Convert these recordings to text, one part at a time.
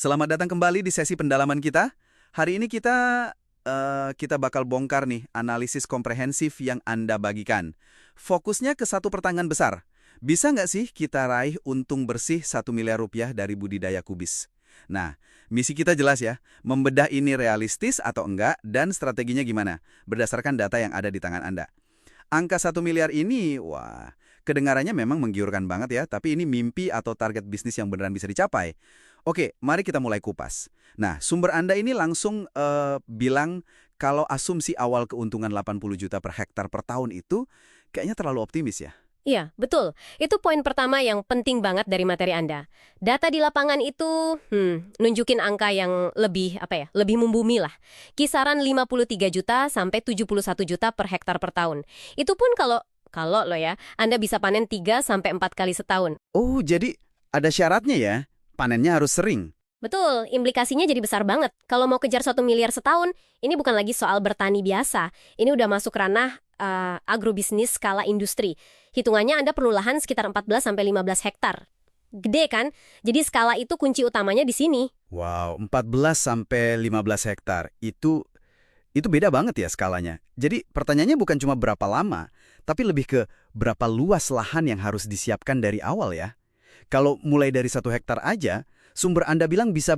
Selamat datang kembali di sesi pendalaman kita. Hari ini kita bakal bongkar nih analisis komprehensif yang Anda bagikan. Fokusnya ke satu pertanyaan besar. Bisa nggak sih kita raih untung bersih 1 miliar rupiah dari budidaya kubis? Nah, misi kita jelas ya, membedah ini realistis atau enggak dan strateginya gimana, berdasarkan data yang ada di tangan Anda. Angka 1 miliar ini, wah, kedengarannya memang menggiurkan banget ya, tapi ini mimpi atau target bisnis yang beneran bisa dicapai. Oke, mari kita mulai kupas. Nah, sumber Anda ini langsung bilang kalau asumsi awal keuntungan 80 juta per hektar per tahun itu kayaknya terlalu optimis ya. Iya, betul. Itu poin pertama yang penting banget dari materi Anda. Data di lapangan itu nunjukin angka yang lebih membumi lah. Kisaran 53 juta sampai 71 juta per hektar per tahun. Itu pun kalau lo ya, Anda bisa panen 3 sampai 4 kali setahun. Oh, jadi ada syaratnya ya? Panennya harus sering. Betul, implikasinya jadi besar banget. Kalau mau kejar 1 miliar setahun, ini bukan lagi soal bertani biasa. Ini udah masuk ranah agrobisnis skala industri. Hitungannya Anda perlu lahan sekitar 14-15 hektar. Gede kan? Jadi skala itu kunci utamanya di sini. Wow, 14 sampai 15 hektar. Itu beda banget ya skalanya. Jadi pertanyaannya bukan cuma berapa lama, tapi lebih ke berapa luas lahan yang harus disiapkan dari awal ya. Kalau mulai dari 1 hektar aja, sumber Anda bilang bisa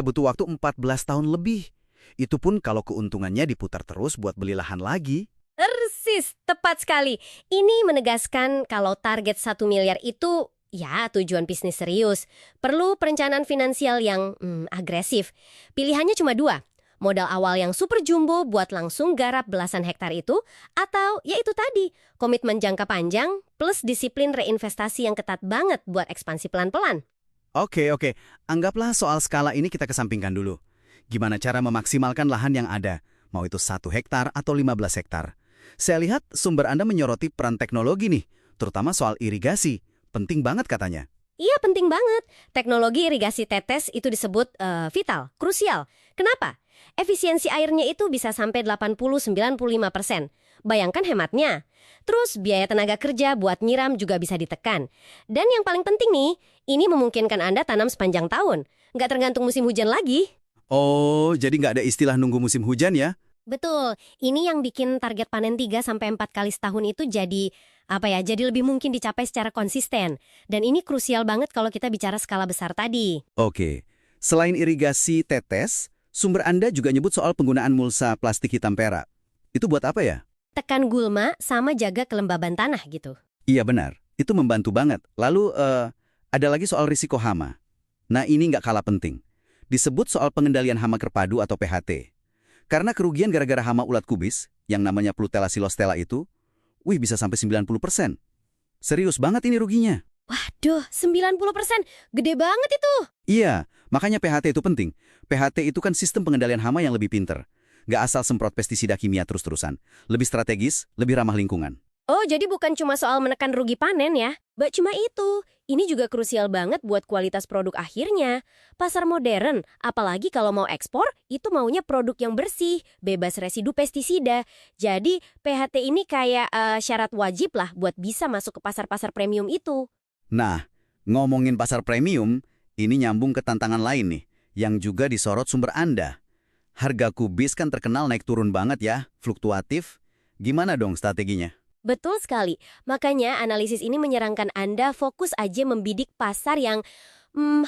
butuh waktu 14 tahun lebih. Itu pun kalau keuntungannya diputar terus buat beli lahan lagi. Persis, tepat sekali. Ini menegaskan kalau target 1 miliar itu ya tujuan bisnis serius. Perlu perencanaan finansial yang agresif. Pilihannya cuma dua. Modal awal yang super jumbo buat langsung garap belasan hektar itu, atau ya itu tadi, komitmen jangka panjang plus disiplin reinvestasi yang ketat banget buat ekspansi pelan-pelan. Oke. Anggaplah soal skala ini kita kesampingkan dulu. Gimana cara memaksimalkan lahan yang ada? Mau itu 1 hektar atau 15 hektar? Saya lihat sumber Anda menyoroti peran teknologi nih, terutama soal irigasi. Penting banget katanya. Iya, penting banget. Teknologi irigasi tetes itu disebut vital, krusial. Kenapa? Efisiensi airnya itu bisa sampai 80-95%. Bayangkan hematnya. Terus biaya tenaga kerja buat nyiram juga bisa ditekan. Dan yang paling penting nih, ini memungkinkan Anda tanam sepanjang tahun. Nggak tergantung musim hujan lagi. Oh, jadi nggak ada istilah nunggu musim hujan ya? Betul, ini yang bikin target panen 3-4 kali setahun itu jadi lebih mungkin dicapai secara konsisten. Dan ini krusial banget kalau kita bicara skala besar tadi. Oke. Selain irigasi tetes, sumber Anda juga nyebut soal penggunaan mulsa plastik hitam perak. Itu buat apa ya? Tekan gulma sama jaga kelembaban tanah gitu. Iya benar, itu membantu banget. Lalu ada lagi soal risiko hama. Nah ini nggak kalah penting. Disebut soal pengendalian hama kerpadu atau PHT. Karena kerugian gara-gara hama ulat kubis, yang namanya Plutella silostella itu, bisa sampai 90%. Serius banget ini ruginya. Waduh, 90%. Gede banget itu. Iya, makanya PHT itu penting. PHT itu kan sistem pengendalian hama yang lebih pinter. Nggak asal semprot pestisida kimia terus-terusan. Lebih strategis, lebih ramah lingkungan. Oh, jadi bukan cuma soal menekan rugi panen ya? Mbak, cuma itu. Ini juga krusial banget buat kualitas produk akhirnya. Pasar modern, apalagi kalau mau ekspor, itu maunya produk yang bersih, bebas residu pestisida. Jadi, PHT ini kayak syarat wajib lah buat bisa masuk ke pasar-pasar premium itu. Nah, ngomongin pasar premium, ini nyambung ke tantangan lain nih, yang juga disorot sumber Anda. Harga kubis kan terkenal naik turun banget ya, fluktuatif. Gimana dong strateginya? Betul sekali. Makanya analisis ini menyarankan Anda fokus aja membidik pasar yang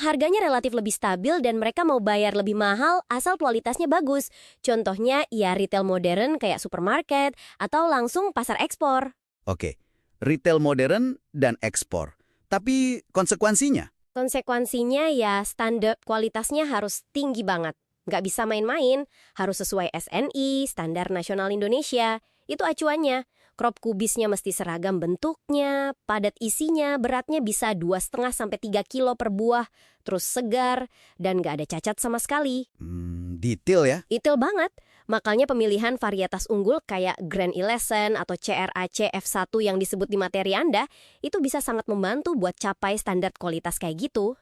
harganya relatif lebih stabil dan mereka mau bayar lebih mahal asal kualitasnya bagus. Contohnya ya retail modern kayak supermarket atau langsung pasar ekspor. Oke, retail modern dan ekspor. Tapi konsekuensinya? Konsekuensinya ya standar kualitasnya harus tinggi banget. Nggak bisa main-main, harus sesuai SNI, Standar Nasional Indonesia. Itu acuannya. Crop kubisnya mesti seragam bentuknya, padat isinya, beratnya bisa 2,5-3 kilo per buah, terus segar, dan nggak ada cacat sama sekali. Detail ya? Detail banget. Makanya pemilihan varietas unggul kayak Grand Eleven atau CRAC F1 yang disebut di materi Anda, itu bisa sangat membantu buat capai standar kualitas kayak gitu.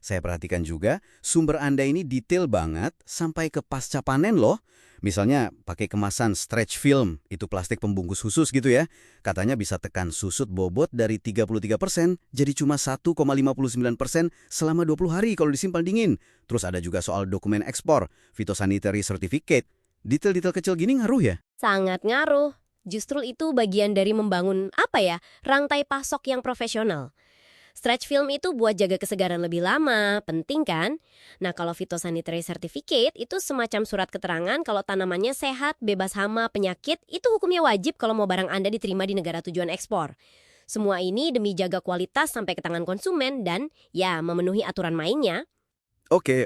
Saya perhatikan juga, sumber Anda ini detail banget sampai ke pasca panen loh. Misalnya pakai kemasan stretch film, itu plastik pembungkus khusus gitu ya. Katanya bisa tekan susut bobot dari 33% jadi cuma 1,59% selama 20 hari kalau disimpan dingin. Terus ada juga soal dokumen ekspor, phytosanitary certificate. Detail-detail kecil gini ngaruh ya? Sangat ngaruh. Justru itu bagian dari membangun, rantai pasok yang profesional. Stretch film itu buat jaga kesegaran lebih lama, penting kan? Nah, kalau phytosanitary certificate itu semacam surat keterangan kalau tanamannya sehat, bebas hama, penyakit, itu hukumnya wajib kalau mau barang Anda diterima di negara tujuan ekspor. Semua ini demi jaga kualitas sampai ke tangan konsumen dan, ya, memenuhi aturan mainnya. Oke,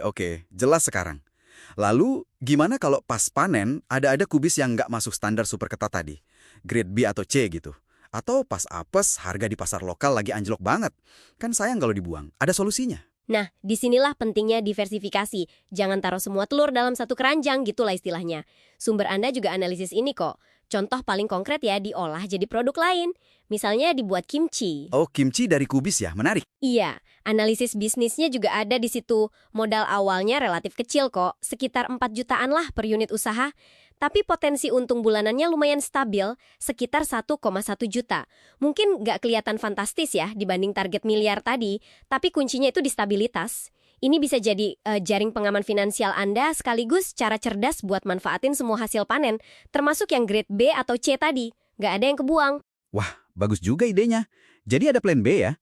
jelas sekarang. Lalu, gimana kalau pas panen ada kubis yang nggak masuk standar super ketat tadi? Grade B atau C gitu. Atau pas apes, harga di pasar lokal lagi anjlok banget. Kan sayang kalau dibuang. Ada solusinya. Nah, disinilah pentingnya diversifikasi. Jangan taruh semua telur dalam satu keranjang, gitulah istilahnya. Sumber Anda juga analisis ini kok. Contoh paling konkret ya, diolah jadi produk lain. Misalnya dibuat kimchi. Oh, kimchi dari kubis ya? Menarik. Iya, analisis bisnisnya juga ada di situ. Modal awalnya relatif kecil kok, sekitar 4 jutaan lah per unit usaha. Tapi potensi untung bulanannya lumayan stabil, sekitar 1,1 juta. Mungkin nggak kelihatan fantastis ya dibanding target miliar tadi, tapi kuncinya itu di stabilitas. Ini bisa jadi jaring pengaman finansial Anda sekaligus cara cerdas buat manfaatin semua hasil panen, termasuk yang grade B atau C tadi. Nggak ada yang kebuang. Wah, bagus juga idenya. Jadi ada plan B ya?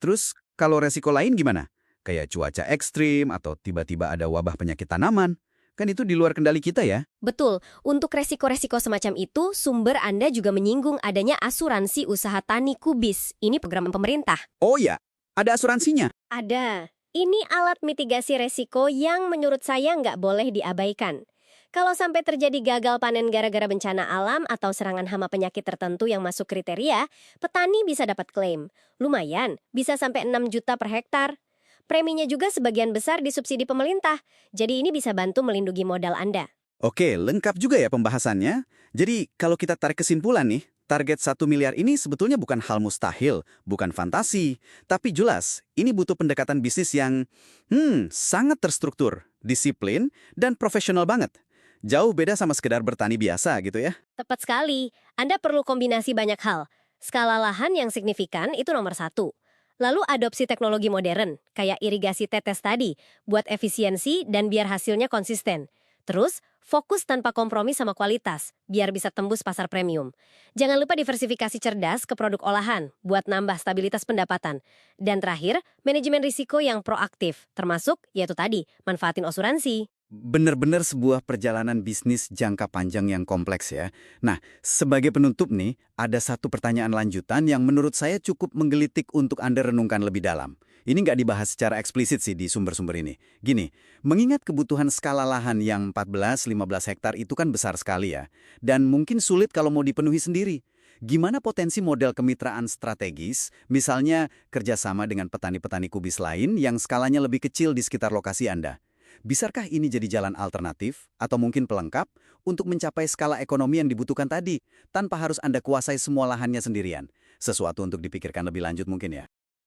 Terus, kalau resiko lain gimana? Kayak cuaca ekstrim atau tiba-tiba ada wabah penyakit tanaman. Kan itu di luar kendali kita ya? Betul, untuk resiko-resiko semacam itu, sumber Anda juga menyinggung adanya asuransi usaha tani kubis. Ini program pemerintah. Oh ya, ada asuransinya. Ada. Ini alat mitigasi resiko yang menurut saya nggak boleh diabaikan. Kalau sampai terjadi gagal panen gara-gara bencana alam atau serangan hama penyakit tertentu yang masuk kriteria, petani bisa dapat klaim. Lumayan, bisa sampai 6 juta per hektar. Preminya juga sebagian besar disubsidi pemerintah, jadi ini bisa bantu melindungi modal Anda. Oke, lengkap juga ya pembahasannya. Jadi, kalau kita tarik kesimpulan nih, target 1 miliar ini sebetulnya bukan hal mustahil, bukan fantasi. Tapi jelas, ini butuh pendekatan bisnis yang sangat terstruktur, disiplin, dan profesional banget. Jauh beda sama sekedar bertani biasa gitu ya. Tepat sekali, Anda perlu kombinasi banyak hal. Skala lahan yang signifikan itu nomor 1. Lalu adopsi teknologi modern, kayak irigasi tetes tadi, buat efisiensi dan biar hasilnya konsisten. Terus, fokus tanpa kompromi sama kualitas, biar bisa tembus pasar premium. Jangan lupa diversifikasi cerdas ke produk olahan, buat nambah stabilitas pendapatan. Dan terakhir, manajemen risiko yang proaktif, termasuk, yaitu tadi, manfaatin asuransi. Benar-benar sebuah perjalanan bisnis jangka panjang yang kompleks ya. Nah, sebagai penutup nih, ada satu pertanyaan lanjutan yang menurut saya cukup menggelitik untuk Anda renungkan lebih dalam. Ini nggak dibahas secara eksplisit sih di sumber-sumber ini. Gini, mengingat kebutuhan skala lahan yang 14-15 hektar itu kan besar sekali ya. Dan mungkin sulit kalau mau dipenuhi sendiri. Gimana potensi model kemitraan strategis, misalnya kerjasama dengan petani-petani kubis lain yang skalanya lebih kecil di sekitar lokasi Anda? Bisakah ini jadi jalan alternatif atau mungkin pelengkap untuk mencapai skala ekonomi yang dibutuhkan tadi tanpa harus Anda kuasai semua lahannya sendirian? Sesuatu untuk dipikirkan lebih lanjut mungkin ya.